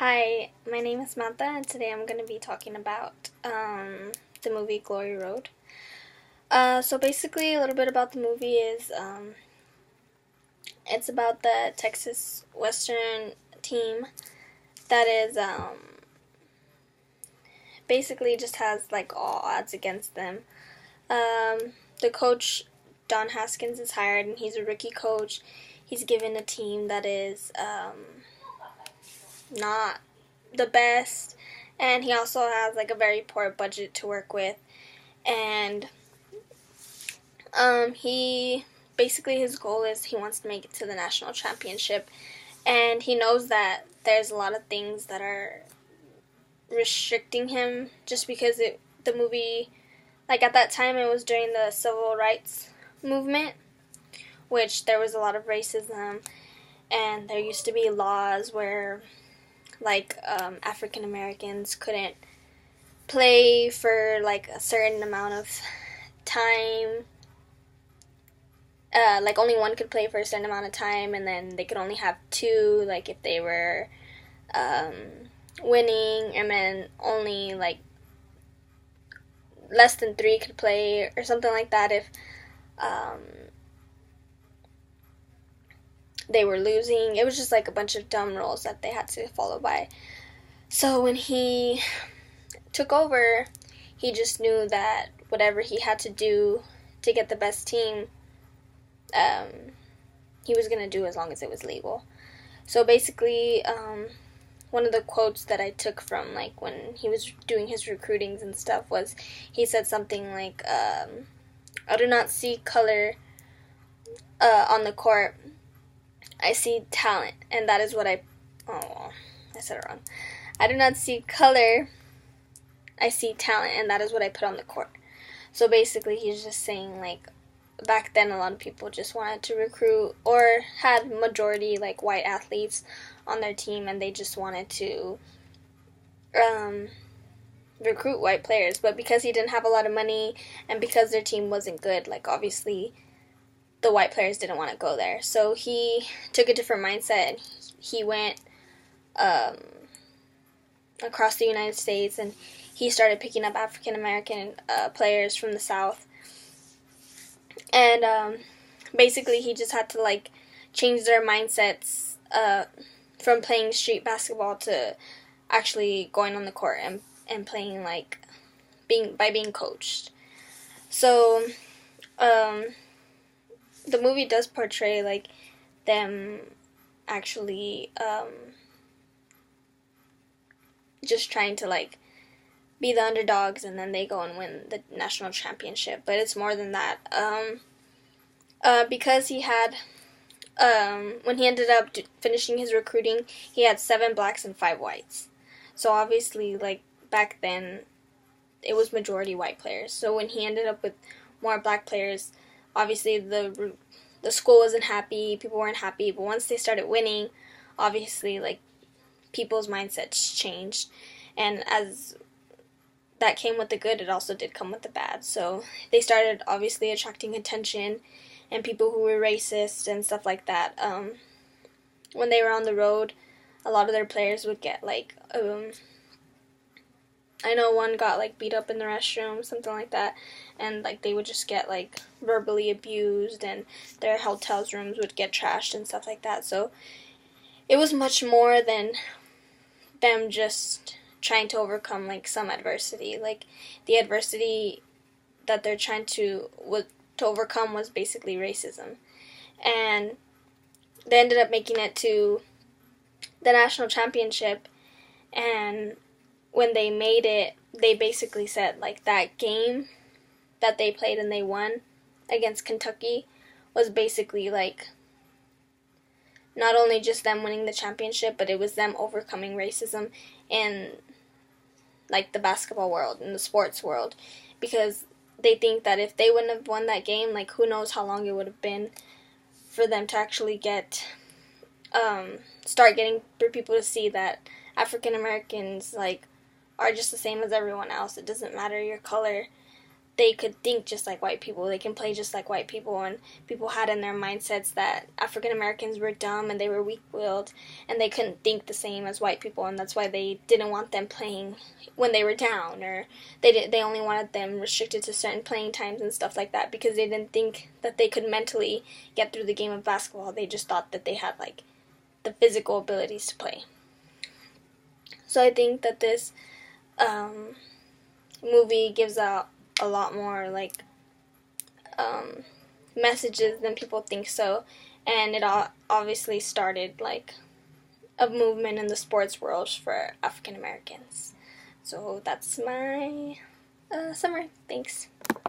Hi, my name is Samantha, and today I'm going to be talking about the movie Glory Road. So basically, a little bit about the movie is it's about the Texas Western team that is basically just has like all odds against them. The coach Don Haskins is hired, and he's a rookie coach. He's given a team that is not the best, and he also has like a very poor budget to work with. And he basically, his goal is he wants to make it to the national championship, and he knows that there's a lot of things that are restricting him just because the movie, like at that time, it was during the civil rights movement, which there was a lot of racism, and there used to be laws where like African Americans couldn't play for like a certain amount of time. Like only one could play for a certain amount of time, and then they could only have two, like if they were winning, and then only like less than three could play or something like that if they were losing. It was just like a bunch of dumb rules that they had to follow by. So when he took over, he just knew that whatever he had to do to get the best team, he was going to do as long as it was legal. So basically, one of the quotes that I took from like when he was doing his recruitings and stuff was he said something like, I do not see color on the court. I see talent, and that is what I said it wrong. I do not see color. I see talent, and that is what I put on the court. So basically, he's just saying, like, back then a lot of people just wanted to recruit or had majority, like, white athletes on their team, and they just wanted to recruit white players. But because he didn't have a lot of money and because their team wasn't good, like, obviously the white players didn't want to go there. So he took a different mindset, and he went across the United States, and he started picking up African American players from the South. And basically, he just had to like change their mindsets from playing street basketball to actually going on the court and playing like being coached. So the movie does portray like them actually just trying to like be the underdogs, and then they go and win the national championship. But it's more than that. Because he had when he ended up finishing his recruiting, he had 7 blacks and 5 whites. So obviously, like back then, it was majority white players. So when he ended up with more black players, obviously the school wasn't happy, people weren't happy. But once they started winning, obviously like people's mindsets changed, and as that came with the good, it also did come with the bad. So they started obviously attracting attention and people who were racist and stuff like that. When they were on the road, a lot of their players would get like I know one got like beat up in the restroom, something like that, and like they would just get like verbally abused, and their hotels rooms would get trashed and stuff like that. So it was much more than them just trying to overcome like some adversity. Like the adversity that they're trying to overcome was basically racism, and they ended up making it to the national championship. And when they made it, they basically said like that game that they played and they won against Kentucky was basically like not only just them winning the championship, but it was them overcoming racism in like the basketball world, in the sports world, because they think that if they wouldn't have won that game, like who knows how long it would have been for them to actually get start getting for people to see that African Americans like are just the same as everyone else. It doesn't matter your color. they could think just like white people, they can play just like white people, and people had in their mindsets that African Americans were dumb and they were weak-willed and they couldn't think the same as white people, and that's why they didn't want them playing when they were down, or they only wanted them restricted to certain playing times and stuff like that, because they didn't think that they could mentally get through the game of basketball. They just thought that they had like the physical abilities to play. So I think that this movie gives out a lot more like messages than people think so, and it obviously started like a movement in the sports world for African Americans. So that's my summary. Thanks.